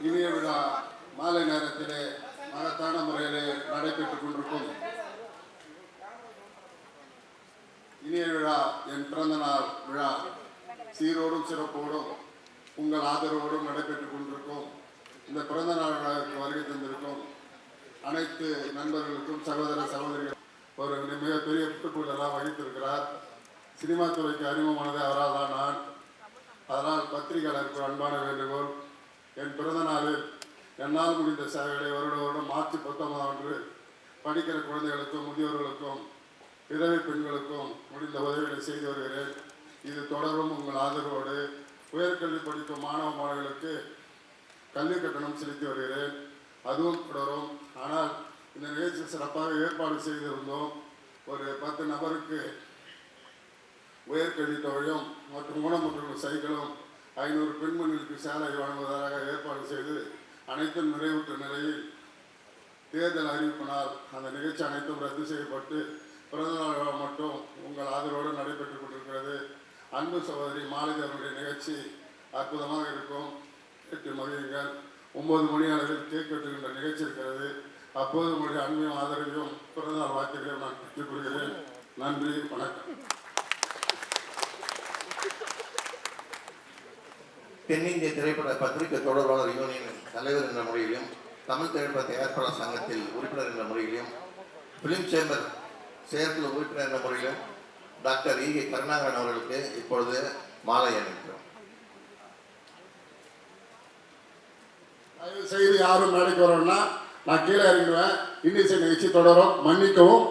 இனிய விழா மாலை நேரத்திலே மகத்தான முறையிலே நடைபெற்றுக் கொண்டிருக்கும் இனிய விழா என் பிறந்த நாள் விழா சீரோடும் சிறப்போடும் உங்கள் ஆதரவோடும் நடைபெற்றுக் கொண்டிருக்கும் இந்த பிறந்த நாள் விழாவிற்கு வருகை தந்திருக்கும் அனைத்து நண்பர்களுக்கும் சகோதர சகோதரிகள் ஒரு மிகப்பெரிய புட்டுக்குள்ளெல்லாம் வகித்திருக்கிறார். சினிமா துறைக்கு அறிமுகமானது அவரால் தான் நான். அதனால் பத்திரிகையாளருக்கு அன்பான வேண்டுகோள், என் பிறந்த நாளில் என்னால் முடிந்த சேவைகளை வருடம் மார்ச் 19 அன்று படிக்கிற குழந்தைகளுக்கும் முதியோர்களுக்கும் விதவை பெண்களுக்கும் முடிந்த உதவிகளை செய்து வருகிறேன். இது தொடரும் உங்கள் ஆதரவோடு. உயர்கல்வி படிக்கும் மாணவ மாணவர்களுக்கு கல்வி கட்டணம் செலுத்தி வருகிறேன், அதுவும் தொடரும். ஆனால் இந்த நிகழ்ச்சி சிறப்பாக ஏற்பாடு செய்திருந்தோம். ஒரு 10 நபருக்கு உயர்கல்வி தொகையும் மற்றும் ஊனமுற்றோர் சைக்கிளும் 500 பெண்மணிகளுக்கு சேலை வழங்குவதாக ஏற்பாடு செய்து அனைத்தும் நிறைவுற்ற நிலையில் தேர்தல் அறிவிப்பினால் அந்த நிகழ்ச்சி அனைத்தும் ரத்து செய்யப்பட்டு பிறந்தநாள் விழா மட்டும் உங்கள் ஆதரவோடு நடைபெற்றுக் கொண்டிருக்கிறது. அன்பு சகோதரி மாலதி அவருடைய நிகழ்ச்சி அற்புதமாக இருக்கும், கேட்டு மகிழுங்கள். 9 மணி அளவில் கேக் வெட்டுகின்ற நிகழ்ச்சி இருக்கிறது. அப்போது உங்களுடைய அன்பையும் ஆதரவையும் பிறந்தநாள் வாழ்த்துக்களையும் நான் பெற்றுக் கொள்கிறேன். நன்றி, வணக்கம். தென்னிந்திய திரைப்பட பத்திரிகை தொடர்பாளர் யூனியன் தலைவர் என்ற முறையிலும், தமிழ் திரைப்பட தயாரிப்பாளர் சங்கத்தில் உறுப்பினர் என்ற முறையிலும், பிலிம் சேம்பர் செயற்குழு உறுப்பினர் என்ற முறையிலும் டாக்டர் ஈகே கருணாகரன் அவர்களுக்கு இப்பொழுது மாலை அணிவிக்கிறோம். தயவு செய்து யாரும் மேடைக்கு வரோம்னா நான் கீழே இறங்கிடுவேன். இன்னிசை நிகழ்ச்சி தொடரும், மன்னிக்கவும்.